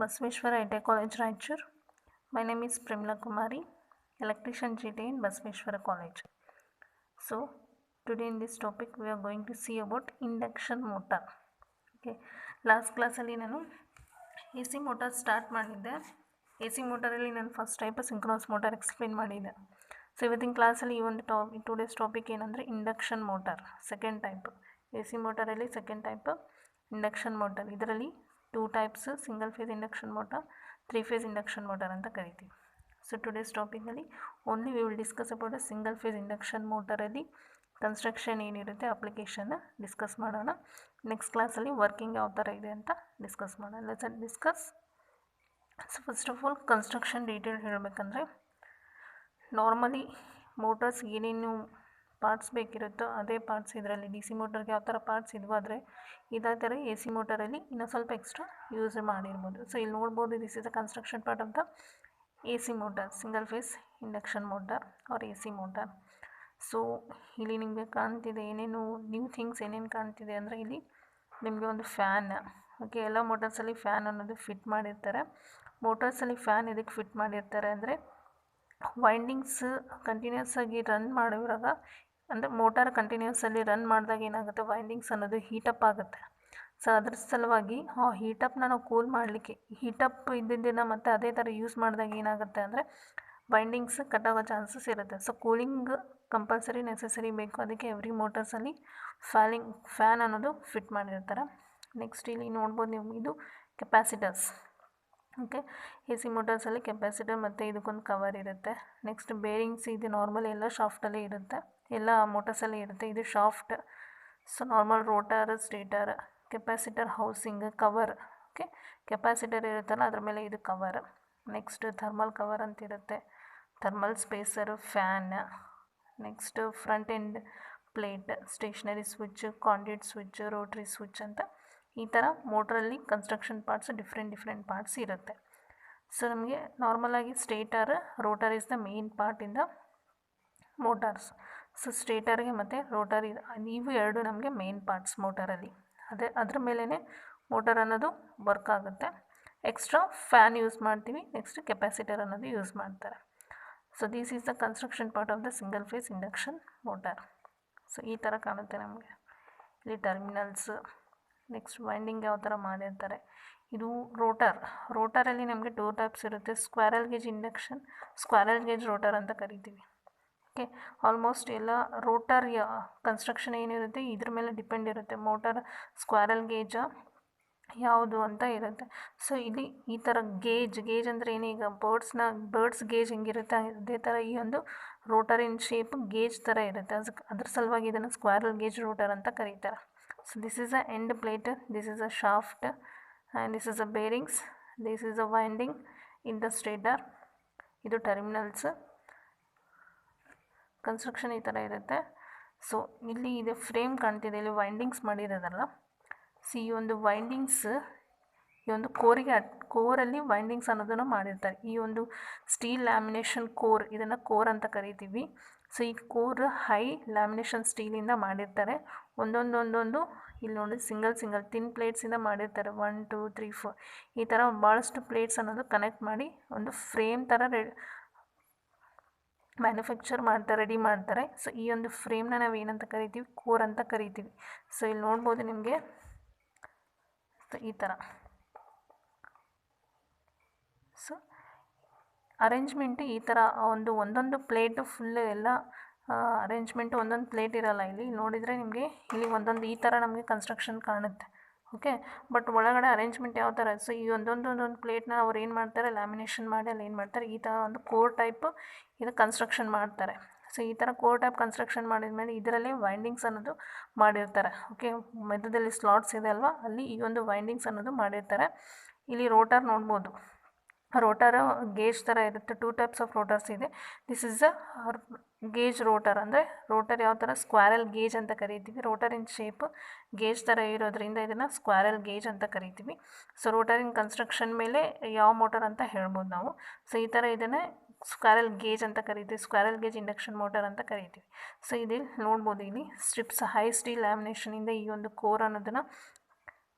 Basaveshwara IT college Raichur. My name is Primla Kumari, electrician GT in Basaveshwara College. So today in this topic we are going to see about induction motor. Okay, last class ಅಲ್ಲಿ ನಾನು AC motor start ಮಾಡಿದ್ದೆ. AC ಮೋಟರಲ್ಲಿ ನಾನು first type synchronous motor explain ಮಾಡಿದ್ದೆ. So ಇವತ್ತಿನ ಕ್ಲಾಸಲ್ಲಿ ಈ ಒಂದು ಟುಡೇಸ್ ಟಾಪಿಕ್ ಏನಂದರೆ induction motor second type. AC ಮೋಟರಲ್ಲಿ ಸೆಕೆಂಡ್ ಟೈಪ್ ಇಂಡಕ್ಷನ್ ಮೋಟರ್. ಇದರಲ್ಲಿ 2 types, single phase induction motor, 3 phase induction motor ಅಂತ ಕರಿತೀವಿ. ಸೊ ಟುಡೇಸ್ ಟಾಪಿಕ್ನಲ್ಲಿ only we will discuss about single phase induction ಮೋಟರಲ್ಲಿ ಕನ್ಸ್ಟ್ರಕ್ಷನ್ ಏನಿರುತ್ತೆ, ಅಪ್ಲಿಕೇಶನ್ ಡಿಸ್ಕಸ್ ಮಾಡೋಣ. Next ಕ್ಲಾಸಲ್ಲಿ working ಯಾವ ಥರ ಇದೆ ಅಂತ ಡಿಸ್ಕಸ್ ಮಾಡೋಣ. Let's discuss. So first of all construction detail ಹೇಳಬೇಕಂದ್ರೆ, ನಾರ್ಮಲಿ ಮೋಟರ್ಸ್ ಏನೇನು ಪಾರ್ಟ್ಸ್ ಬೇಕಿರುತ್ತೋ ಅದೇ ಪಾರ್ಟ್ಸ್ ಇದರಲ್ಲಿ DC ಮೋಟರ್ಗೆ ಯಾವ ಥರ ಪಾರ್ಟ್ಸ್ ಇದ್ವೋ ಆದರೆ ಇದೇ ಥರ AC ಮೋಟರಲ್ಲಿ ಇನ್ನೂ ಸ್ವಲ್ಪ ಎಕ್ಸ್ಟ್ರಾ ಯೂಸ್ ಮಾಡಿರ್ಬೋದು. ಸೊ ಇಲ್ಲಿ ನೋಡ್ಬೋದು, this is a construction part of the AC motor, single phase induction motor or AC motor. So ಇಲ್ಲಿ ನಿಮಗೆ ಕಾಣ್ತಿದೆ ಏನೇನು ನ್ಯೂ ಥಿಂಗ್ಸ್ ಏನೇನು ಕಾಣ್ತಿದೆ ಅಂದರೆ, ಇಲ್ಲಿ ನಿಮಗೆ ಒಂದು ಫ್ಯಾನ್. ಓಕೆ, ಎಲ್ಲ ಮೋಟರ್ಸಲ್ಲಿ ಫ್ಯಾನ್ ಅನ್ನೋದು ಫಿಟ್ ಮಾಡಿರ್ತಾರೆ. ಮೋಟರ್ಸಲ್ಲಿ ಫ್ಯಾನ್ ಇದಕ್ಕೆ ಫಿಟ್ ಮಾಡಿರ್ತಾರೆ ಅಂದರೆ ವೈಂಡಿಂಗ್ಸ್ ಕಂಟಿನ್ಯೂಸ್ ಆಗಿ ರನ್ ಮಾಡುವಾಗ, ಅಂದರೆ ಮೋಟಾರ್ ಕಂಟಿನ್ಯೂಸಲ್ಲಿ ರನ್ ಮಾಡಿದಾಗ ಏನಾಗುತ್ತೆ, ವೈಂಡಿಂಗ್ಸ್ ಅನ್ನೋದು ಹೀಟಪ್ ಆಗುತ್ತೆ. ಸೊ ಅದ್ರ ಸಲುವಾಗಿ ಆ ಹೀಟಪ್ನ ನಾವು ಕೂಲ್ ಮಾಡಲಿಕ್ಕೆ, ಹೀಟಪ್ ಇದ್ದಿದ್ದನ್ನು ಮತ್ತು ಅದೇ ಥರ ಯೂಸ್ ಮಾಡಿದಾಗ ಏನಾಗುತ್ತೆ ಅಂದರೆ ವೈಂಡಿಂಗ್ಸ್ ಕಟ್ಟಾಗೋ ಚಾನ್ಸಸ್ ಇರುತ್ತೆ. ಸೊ ಕೂಲಿಂಗ್ ಕಂಪಲ್ಸರಿ ನೆಸೆಸರಿ ಬೇಕು. ಅದಕ್ಕೆ ಎವ್ರಿ ಮೋಟರ್ಸಲ್ಲಿ ಫ್ಯಾನ್ ಅನ್ನೋದು ಫಿಟ್ ಮಾಡಿರ್ತಾರೆ. ನೆಕ್ಸ್ಟ್ ಇಲ್ಲಿ ನೋಡ್ಬೋದು ನೀವು, ಇದು ಕೆಪಾಸಿಟರ್ಸ್. ಓಕೆ, AC ಮೋಟರ್ಸಲ್ಲಿ ಕೆಪಾಸಿಟರ್ ಮತ್ತು ಇದಕ್ಕೊಂದು ಕವರ್ ಇರುತ್ತೆ. ನೆಕ್ಸ್ಟ್ ಬೇರಿಂಗ್ಸ್, ಇದು ನಾರ್ಮಲ್ ಎಲ್ಲ ಶಾಫ್ಟಲ್ಲೇ ಇರುತ್ತೆ, ಎಲ್ಲ ಮೋಟರ್ಸಲ್ಲಿ ಇರುತ್ತೆ. ಇದು shaft. So normal rotor, stator, capacitor housing, cover. Okay, capacitor ಇರುತ್ತಲ್ಲ ಅದ್ರ ಮೇಲೆ ಇದು ಕವರ್. ನೆಕ್ಸ್ಟ್ ಥರ್ಮಲ್ ಕವರ್ ಅಂತ ಇರುತ್ತೆ, thermal spacer, fan. Next front end plate, stationary switch, conduit switch, rotary switch ಅಂತ ಈ ಥರ ಮೋಟ್ರಲ್ಲಿ ಕನ್ಸ್ಟ್ರಕ್ಷನ್ ಪಾರ್ಟ್ಸ್ ಡಿಫ್ರೆಂಟ್ ಪಾರ್ಟ್ಸ್ ಇರುತ್ತೆ. ಸೊ ನಮಗೆ ನಾರ್ಮಲಾಗಿ stator, rotor is the main part in the motors. So ಸ್ಟೇಟರ್ಗೆ ಮತ್ತು ರೋಟರ್ ಇವು ಎರಡು ನಮಗೆ ಮೇನ್ ಪಾರ್ಟ್ಸ್ ಮೋಟರಲ್ಲಿ. ಅದ್ರ ಮೇಲೇ ಮೋಟರ್ ಅನ್ನೋದು ವರ್ಕ್ ಆಗುತ್ತೆ. ಎಕ್ಸ್ಟ್ರಾ ಫ್ಯಾನ್ ಯೂಸ್ ಮಾಡ್ತೀವಿ. ನೆಕ್ಸ್ಟ್ ಕೆಪಾಸಿಟರ್ ಅನ್ನೋದು ಯೂಸ್ ಮಾಡ್ತಾರೆ. So this is the construction part of the single phase induction motor. So ಈ ಥರ ಕಾಣುತ್ತೆ ನಮಗೆ ಇಲ್ಲಿ ಟರ್ಮಿನಲ್ಸ್. ನೆಕ್ಸ್ಟ್ ವೈಂಡಿಂಗ್ ಯಾವ ಥರ ಮಾಡಿರ್ತಾರೆ. ಇದು ರೋಟರಲ್ಲಿ ನಮಗೆ 2 ಟೈಪ್ಸ್ ಇರುತ್ತೆ, squirrel gauge induction, squirrel cage rotor ಅಂತ ಕರಿತೀವಿ. ಓಕೆ, ಆಲ್ಮೋಸ್ಟ್ ಎಲ್ಲ ರೋಟರ್ ಕನ್ಸ್ಟ್ರಕ್ಷನ್ ಏನಿರುತ್ತೆ ಇದ್ರ ಮೇಲೆ ಡಿಪೆಂಡ್ ಇರುತ್ತೆ. ಮೋಟರ್ ಸ್ಕ್ವಾರಲ್ ಗೇಜ ಯಾವುದು ಅಂತ ಇರುತ್ತೆ. ಸೊ ಇಲ್ಲಿ ಈ ಥರ ಗೇಜ್ ಅಂದರೆ ಏನು, ಈಗ ಬರ್ಡ್ಸ್ ಗೇಜ್ ಹೆಂಗಿರುತ್ತೆ ಅದೇ ಥರ ಈ ಒಂದು ರೋಟರಿನ ಶೇಪ್ ಗೇಜ್ ಥರ ಇರುತ್ತೆ. ಅದ್ರ ಸಲುವಾಗಿ ಇದನ್ನು ಸ್ಕ್ವಾರಲ್ ಗೇಜ್ ರೋಟರ್ ಅಂತ ಕರೀತಾರೆ. So this is a end plate, this is a shaft, and this is a bearings, this is a winding in the stator. ಇದು ಟರ್ಮಿನಲ್ಸ್. ಕನ್ಸ್ಟ್ರಕ್ಷನ್ ಈ ಥರ ಇರುತ್ತೆ. ಸೊ ಇಲ್ಲಿ ಇದೆ ಫ್ರೇಮ್ ಕಾಣ್ತಿದೆ, ಇಲ್ಲಿ ವೈಂಡಿಂಗ್ಸ್ ಮಾಡಿರೋದಲ್ಲ. ಸಿ ಈ ಒಂದು ವೈಂಡಿಂಗ್ಸ್ ಈ ಒಂದು ಕೋರಲ್ಲಿ ವೈಂಡಿಂಗ್ಸ್ ಅನ್ನೋದನ್ನು ಮಾಡಿರ್ತಾರೆ. ಈ ಒಂದು ಸ್ಟೀಲ್ ಲ್ಯಾಮಿನೇಷನ್ ಕೋರ್, ಇದನ್ನು ಕೋರ್ ಅಂತ ಕರಿತೀವಿ. ಸೊ ಈ ಕೋರ್ ಹೈ ಲ್ಯಾಮಿನೇಷನ್ ಸ್ಟೀಲಿಂದ ಮಾಡಿರ್ತಾರೆ. ಒಂದೊಂದು ಇಲ್ಲಿ ನೋಡಿ ಸಿಂಗಲ್ ತಿನ್ ಪ್ಲೇಟ್ಸಿಂದ ಮಾಡಿರ್ತಾರೆ. 1 2 3 4 ಈ ಥರ ಭಾಳಷ್ಟು ಪ್ಲೇಟ್ಸ್ ಅನ್ನೋದು ಕನೆಕ್ಟ್ ಮಾಡಿ ಒಂದು ಫ್ರೇಮ್ ಥರ ಮ್ಯಾನುಫ್ಯಾಕ್ಚರ್ ಮಾಡ್ತಾರೆ, ರೆಡಿ ಮಾಡ್ತಾರೆ. ಸೊ ಈ ಒಂದು ಫ್ರೇಮ್ನ ನಾವು ಏನಂತ ಕರಿತೀವಿ, ಕೋರ್ ಅಂತ ಕರಿತೀವಿ. ಸೊ ಇಲ್ಲಿ ನೋಡ್ಬೋದು ನಿಮಗೆ ಈ ಥರ. ಸೊ ಅರೇಂಜ್ಮೆಂಟು ಈ ಥರ ಒಂದೊಂದು ಪ್ಲೇಟು ಫುಲ್ ಎಲ್ಲ ಅರೇಂಜ್ಮೆಂಟು ಒಂದೊಂದು ಪ್ಲೇಟ್ ಇರೋಲ್ಲ. ಇಲ್ಲಿ ನೋಡಿದರೆ ನಿಮಗೆ ಇಲ್ಲಿ ಒಂದೊಂದು ಈ ಥರ ನಮಗೆ ಕನ್ಸ್ಟ್ರಕ್ಷನ್ ಕಾಣುತ್ತೆ. ಓಕೆ, ಬಟ್ ಒಳಗಡೆ ಅರೇಂಜ್ಮೆಂಟ್ ಯಾವ ಥರ. ಸೊ ಈ ಒಂದೊಂದು ಪ್ಲೇಟ್ನ ಅವ್ರು ಏನು ಮಾಡ್ತಾರೆ, ಲ್ಯಾಮಿನೇಷನ್ ಮಾಡಿ ಅಲ್ಲಿ ಏನು ಮಾಡ್ತಾರೆ, ಈ ಥರ ಒಂದು ಕೋರ್ ಟೈಪ್ ಇದು ಕನ್ಸ್ಟ್ರಕ್ಷನ್ ಮಾಡ್ತಾರೆ. ಸೊ ಈ ಥರ ಕೋರ್ ಟೈಪ್ ಕನ್ಸ್ಟ್ರಕ್ಷನ್ ಮಾಡಿದ್ಮೇಲೆ ಇದರಲ್ಲಿ ವೈಂಡಿಂಗ್ಸ್ ಅನ್ನೋದು ಮಾಡಿರ್ತಾರೆ. ಓಕೆ, ಮಧ್ಯದಲ್ಲಿ ಸ್ಲಾಟ್ಸ್ ಇದೆ ಅಲ್ವಾ, ಅಲ್ಲಿ ಈ ಒಂದು ವೈಂಡಿಂಗ್ಸ್ ಅನ್ನೋದು ಮಾಡಿರ್ತಾರೆ. ಇಲ್ಲಿ ರೋಟರ್ ನೋಡ್ಬೋದು, ರೋಟರು ಗೇಜ್ ಥರ ಇರುತ್ತೆ. 2 ಟೈಪ್ಸ್ ಆಫ್ ರೋಟರ್ಸ್ ಇದೆ. This is a gauge rotor, ಅಂದರೆ ರೋಟರ್ ಯಾವ ಥರ ಸ್ಕ್ವಾರಲ್ ಗೇಜ್ ಅಂತ ಕರಿತೀವಿ. ರೋಟರಿನ ಶೇಪ್ ಗೇಜ್ ಥರ ಇರೋದ್ರಿಂದ ಇದನ್ನು ಸ್ಕ್ವಾರಲ್ ಗೇಜ್ ಅಂತ ಕರಿತೀವಿ. ಸೊ ರೋಟರಿನ ಕನ್ಸ್ಟ್ರಕ್ಷನ್ ಮೇಲೆ ಯಾವ ಮೋಟರ್ ಅಂತ ಹೇಳ್ಬೋದು ನಾವು. ಸೊ ಈ ಥರ ಇದನ್ನು ಸ್ಕ್ವಾರಲ್ ಗೇಜ್ ಅಂತ ಕರಿತೀವಿ, ಸ್ಕ್ವಾರಲ್ ಗೇಜ್ ಇಂಡಕ್ಷನ್ ಮೋಟರ್ ಅಂತ ಕರಿತೀವಿ. ಸೊ ಇಲ್ಲಿ ನೋಡ್ಬೋದು, ಇಲ್ಲಿ ಸ್ಟ್ರಿಪ್ಸ್ ಹೈ ಸ್ಟೀಲ್ ಲ್ಯಾಮಿನೇಷನಿಂದ ಈ ಒಂದು ಕೋರ್ ಅನ್ನೋದನ್ನು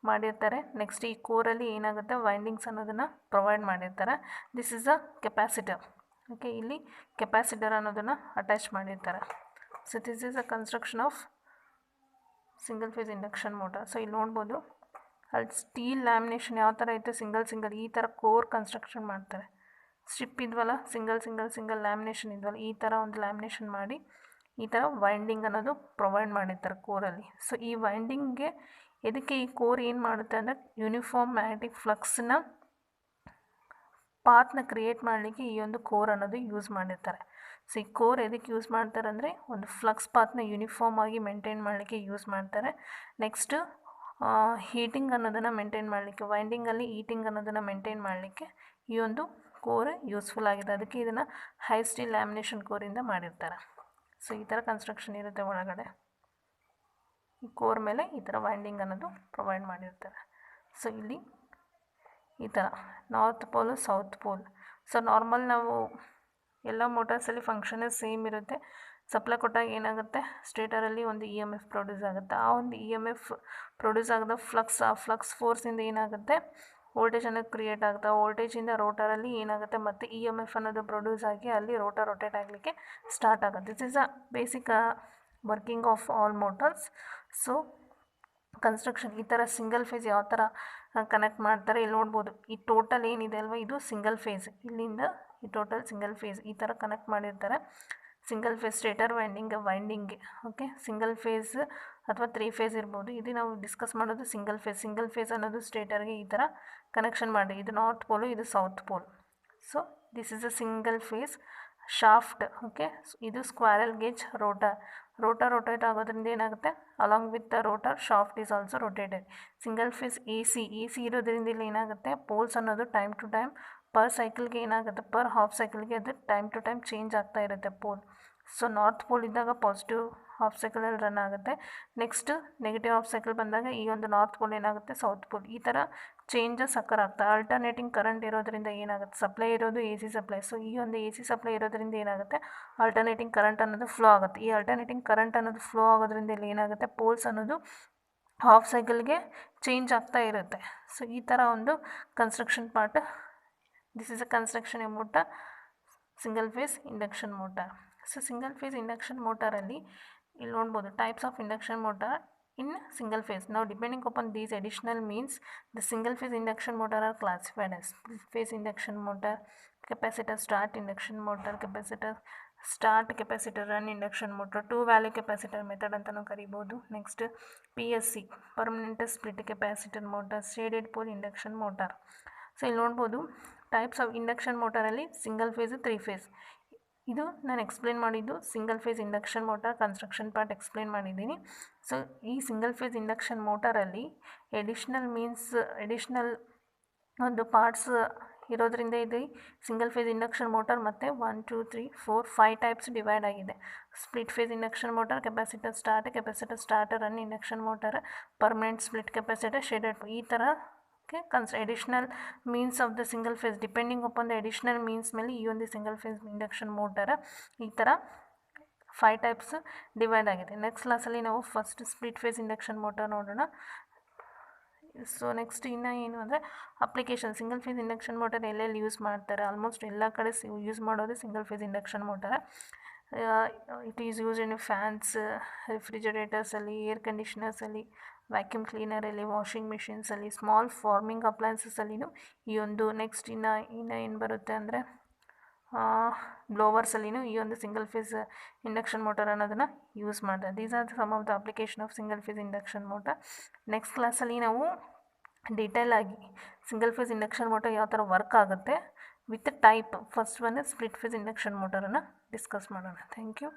ಮಾಡಿರ್ತಾರೆ. ನೆಕ್ಸ್ಟ್ ಈ ಕೋರಲ್ಲಿ ಏನಾಗುತ್ತೆ ವೈಂಡಿಂಗ್ಸ್ ಅನ್ನೋದನ್ನು ಪ್ರೊವೈಡ್ ಮಾಡಿರ್ತಾರೆ. This is a capacitor. Okay, ಇಲ್ಲಿ ಕೆಪಾಸಿಟರ್ ಅನ್ನೋದನ್ನು ಅಟ್ಯಾಚ್ ಮಾಡಿರ್ತಾರೆ. So this is a construction of single phase induction motor. So ಇಲ್ಲಿ ನೋಡ್ಬೋದು ಅಲ್ಲಿ ಸ್ಟೀಲ್ ಲ್ಯಾಮಿನೇಷನ್ ಯಾವ ಥರ ಐತೆ, ಸಿಂಗಲ್ ಈ ಥರ ಕೋರ್ ಕನ್ಸ್ಟ್ರಕ್ಷನ್ ಮಾಡ್ತಾರೆ. ಸ್ಟ್ರಿಪ್ ಇದ್ವಲ್ಲ, ಸಿಂಗಲ್ ಲ್ಯಾಮಿನೇಷನ್ ಇದ್ವಲ್ಲ, ಈ ಥರ ಒಂದು ಲ್ಯಾಮಿನೇಷನ್ ಮಾಡಿ ಈ ಥರ ವೈಂಡಿಂಗ್ ಅನ್ನೋದು ಪ್ರೊವೈಡ್ ಮಾಡಿರ್ತಾರೆ ಕೋರಲ್ಲಿ. ಸೊ ಈ ವೈಂಡಿಂಗ್ಗೆ ಇದಕ್ಕೆ ಈ ಕೋರ್ ಏನು ಮಾಡುತ್ತೆ ಅಂದರೆ ಯೂನಿಫಾರ್ಮ್ ಮ್ಯಾಗ್ನೆಟಿಕ್ ಫ್ಲಕ್ಸ್ನ ಪಾತ್ನ ಕ್ರಿಯೇಟ್ ಮಾಡಲಿಕ್ಕೆ ಈ ಒಂದು ಕೋರ್ ಅನ್ನೋದು ಯೂಸ್ ಮಾಡಿರ್ತಾರೆ. ಸೊ ಈ ಕೋರ್ ಎದಕ್ಕೆ ಯೂಸ್ ಮಾಡ್ತಾರೆ ಅಂದರೆ ಒಂದು ಫ್ಲಕ್ಸ್ ಪಾತ್ನ ಯೂನಿಫಾರ್ಮ್ ಆಗಿ ಮೇಂಟೈನ್ ಮಾಡಲಿಕ್ಕೆ ಯೂಸ್ ಮಾಡ್ತಾರೆ. ನೆಕ್ಸ್ಟು ಹೀಟಿಂಗ್ ಅನ್ನೋದನ್ನು ಮೇಂಟೈನ್ ಮಾಡಲಿಕ್ಕೆ, ವೈಂಡಿಂಗಲ್ಲಿ ಹೀಟಿಂಗ್ ಅನ್ನೋದನ್ನು ಮೇಂಟೈನ್ ಮಾಡಲಿಕ್ಕೆ ಈ ಒಂದು ಕೋರ್ ಯೂಸ್ಫುಲ್ ಆಗಿದೆ. ಅದಕ್ಕೆ ಇದನ್ನು ಹೈ ಸ್ಟೀಲ್ ಲ್ಯಾಮಿನೇಷನ್ ಕೋರಿಂದ ಮಾಡಿರ್ತಾರೆ. ಸೊ ಈ ಥರ ಕನ್ಸ್ಟ್ರಕ್ಷನ್ ಇರುತ್ತೆ ಒಳಗಡೆ. ಈ ಕೋರ್ ಮೇಲೆ ಈ ಥರ ವೈಂಡಿಂಗ್ ಅನ್ನೋದು ಪ್ರೊವೈಡ್ ಮಾಡಿರ್ತಾರೆ. ಸೊ ಇಲ್ಲಿ ಈ ಥರ ನಾರ್ತ್ ಪೋಲು ಸೌತ್ ಪೋಲ್. ಸೊ ನಾರ್ಮಲ್ ನಾವು ಎಲ್ಲ ಮೋಟಾರ್ಸಲ್ಲಿ ಫಂಕ್ಷನೇ ಸೇಮ್ ಇರುತ್ತೆ. ಸಪ್ಲೈ ಕೊಟ್ಟಾಗ ಏನಾಗುತ್ತೆ, ಸ್ಟೇಟರಲ್ಲಿ ಒಂದು ಇ ಎಮ್ ಎಫ್ ಪ್ರೊಡ್ಯೂಸ್ ಆಗುತ್ತೆ. ಆ ಒಂದು ಇ ಎಮ್ ಎಫ್ ಪ್ರೊಡ್ಯೂಸ್ ಆಗಿದ ಆ ಫ್ಲಕ್ಸ್ ಫೋರ್ಸಿಂದ ಏನಾಗುತ್ತೆ, ವೋಲ್ಟೇಜ್ ಅನ್ನೋದು ಕ್ರಿಯೇಟ್ ಆಗುತ್ತೆ. ಆ ವೋಲ್ಟೇಜಿಂದ ರೋಟರಲ್ಲಿ ಏನಾಗುತ್ತೆ, ಮತ್ತು ಇ ಎಮ್ ಎಫ್ ಅನ್ನೋದು ಪ್ರೊಡ್ಯೂಸ್ ಆಗಿ ಅಲ್ಲಿ ರೋಟರ್ ರೊಟೇಟ್ ಆಗಲಿಕ್ಕೆ ಸ್ಟಾರ್ಟ್ ಆಗುತ್ತೆ. This is a basic working of all motors. So construction ಈ ಥರ ಸಿಂಗಲ್ ಫೇಸ್ ಯಾವ ಥರ ಕನೆಕ್ಟ್ ಮಾಡ್ತಾರೆ ಇಲ್ಲಿ ನೋಡ್ಬೋದು. ಈ ಟೋಟಲ್ ಏನಿದೆ ಅಲ್ವಾ, ಇದು ಸಿಂಗಲ್ ಫೇಸ್. ಇಲ್ಲಿಂದ ಈ ಟೋಟಲ್ ಸಿಂಗಲ್ ಫೇಸ್ ಈ ಥರ ಕನೆಕ್ಟ್ ಮಾಡಿರ್ತಾರೆ. ಸಿಂಗಲ್ ಫೇಸ್ ಸ್ಟೇಟರ್ ವೈಂಡಿಂಗ್ಗೆ. ಓಕೆ, ಸಿಂಗಲ್ ಫೇಸ್ ಅಥವಾ 3 ಫೇಸ್ ಇರ್ಬೋದು. ಇದು ನಾವು ಡಿಸ್ಕಸ್ ಮಾಡೋದು ಸಿಂಗಲ್ ಫೇಸ್ ಅನ್ನೋದು ಸ್ಟೇಟರ್ಗೆ ಈ ಥರ ಕನೆಕ್ಷನ್ ಮಾಡಿ, ಇದು ನಾರ್ತ್ ಪೋಲು, ಇದು south pole. So this is a single phase shaft. Okay, ಇದು ಸ್ಕ್ವಾರಲ್ ಗೇಜ್ ರೋಟರ್ ರೊಟೇಟ್ ಆಗೋದ್ರಿಂದ ಏನಾಗುತ್ತೆ, along with the rotor shaft is also rotated. Single phase A C ಇರೋದ್ರಿಂದ ಇಲ್ಲಿ ಏನಾಗುತ್ತೆ, ಪೋಲ್ಸ್ ಅನ್ನೋದು ಟೈಮ್ ಟು ಟೈಮ್ ಪರ್ ಸೈಕಲ್ಗೆ ಏನಾಗುತ್ತೆ, per half ಸೈಕಲ್ಗೆ ಅದು ಟೈಮ್ ಟು ಟೈಮ್ ಚೇಂಜ್ ಆಗ್ತಾ ಇರುತ್ತೆ ಪೋಲ್. ಸೊ ನಾರ್ತ್ ಪೋಲ್ ಇದ್ದಾಗ ಪಾಸಿಟಿವ್ ಹಾಫ್ ಸೈಕಲಲ್ಲಿ ರನ್ ಆಗುತ್ತೆ. ನೆಕ್ಸ್ಟ್ ನೆಗೆಟಿವ್ ಹಾಫ್ ಸೈಕಲ್ ಬಂದಾಗ ಈ ಒಂದು ನಾರ್ತ್ ಪೋಲ್ ಏನಾಗುತ್ತೆ, ಸೌತ್ ಪೋಲ್. ಈ ಥರ ಚೇಂಜಸ್ ಆಗ್ತಾ ಆಲ್ಟರ್ನೇಟಿಂಗ್ ಕರೆಂಟ್ ಇರೋದ್ರಿಂದ ಏನಾಗುತ್ತೆ, ಸಪ್ಲೈ ಇರೋದು ಎ ಸಿ ಸಪ್ಲೈ. ಸೊ ಈ ಒಂದು ಎ ಸಿ ಸಪ್ಲೈ ಇರೋದ್ರಿಂದ ಏನಾಗುತ್ತೆ, ಆಲ್ಟರ್ನೇಟಿಂಗ್ ಕರೆಂಟ್ ಅನ್ನೋದು ಫ್ಲೋ ಆಗುತ್ತೆ. ಈ ಆಲ್ಟರ್ನೇಟಿಂಗ್ ಕರೆಂಟ್ ಅನ್ನೋದು ಫ್ಲೋ ಆಗೋದ್ರಿಂದ ಇಲ್ಲಿ ಏನಾಗುತ್ತೆ, ಪೋಲ್ಸ್ ಅನ್ನೋದು ಹಾಫ್ ಸೈಕಲ್ಗೆ ಚೇಂಜ್ ಆಗ್ತಾ ಇರುತ್ತೆ. ಸೊ ಈ ಥರ ಒಂದು construction part. This is a construction about a single phase induction motor. So single phase induction ಮೋಟಾರಲ್ಲಿ ಇಲ್ಲಿ ನೋಡ್ಬೋದು types of induction motor in single phase. Now depending upon these additional means, the single phase induction motor are classified as split phase induction motor, capacitor start induction motor, capacitor start capacitor run induction motor, two value capacitor method ಅಂತಲೂ ಕರಿಬೋದು. Next PSC permanent split capacitor motor, shaded pole induction motor. So ಇಲ್ಲಿ ನೋಡ್ಬೋದು types of induction ಮೋಟಾರಲ್ಲಿ single phase 3 phase. ಇದು ನಾನು explain ಮಾಡಿದ್ದು single phase induction motor construction part explain ಮಾಡಿದ್ದೀನಿ. ಸೊ ಈ ಸಿಂಗಲ್ ಫೇಸ್ ಇಂಡಕ್ಷನ್ ಮೋಟಾರಲ್ಲಿ ಎಡಿಷ್ನಲ್ ಒಂದು ಪಾರ್ಟ್ಸ್ ಇರೋದ್ರಿಂದ ಇದು ಸಿಂಗಲ್ ಫೇಸ್ ಇಂಡಕ್ಷನ್ ಮೋಟಾರ್ ಮತ್ತು 1 2 3 4 5 ಟೈಪ್ಸ್ ಡಿವೈಡ್ ಆಗಿದೆ. Split phase induction motor, capacitor starter run induction motor, permanent split capacitor, shaded. ಈ ಥರ additional means of the single phase, depending upon the additional means ಮೇಲೆ ಈ ಒಂದು single phase induction motor ಈ ಥರ 5 types divide ಆಗಿದೆ. Next ಕ್ಲಾಸಲ್ಲಿ ನಾವು first split phase induction motor ನೋಡೋಣ. ಸೊ ನೆಕ್ಸ್ಟ್ ಇನ್ನು ಏನು ಅಂದರೆ application, single phase induction motor ಎಲ್ಲೆಲ್ಲಿ ಯೂಸ್ ಮಾಡ್ತಾರೆ, ಆಲ್ಮೋಸ್ಟ್ ಎಲ್ಲ ಕಡೆ ಯೂಸ್ ಮಾಡೋದು single phase induction motor. It is use in fans, ರೆಫ್ರಿಜರೇಟರ್ಸಲ್ಲಿ, ಏರ್ ಕಂಡೀಷ್ನರ್ಸಲ್ಲಿ, ವ್ಯಾಕ್ಯೂಮ್ ಕ್ಲೀನರಲ್ಲಿ, ವಾಷಿಂಗ್ ಮಿಷಿನ್ಸಲ್ಲಿ, ಸ್ಮಾಲ್ ಫಾರ್ಮಿಂಗ್ ಅಪ್ಲಯನ್ಸಸ್ಸಲ್ಲಿನೂ ಈ ಒಂದು. ನೆಕ್ಸ್ಟ್ ಇನ್ನು ಏನು ಬರುತ್ತೆ ಅಂದರೆ ಬ್ಲೋವರ್ಸಲ್ಲಿನೂ ಈ ಒಂದು ಸಿಂಗಲ್ ಫೇಸ್ ಇಂಡಕ್ಷನ್ ಮೋಟಾರ್ ಅನ್ನೋದನ್ನು ಯೂಸ್ ಮಾಡ್ತಾರೆ. These are some of the application of single phase induction motor. Next ಕ್ಲಾಸಲ್ಲಿ ನಾವು ಡೀಟೇಲ್ ಆಗಿ ಸಿಂಗಲ್ ಫೇಸ್ ಇಂಡಕ್ಷನ್ ಮೋಟಾರ್ ಯಾವ ಥರ ವರ್ಕ್ ಆಗುತ್ತೆ with type, first one split phase induction ಮೋಟಾರನ್ನು ಡಿಸ್ಕಸ್ ಮಾಡೋಣ. Thank you.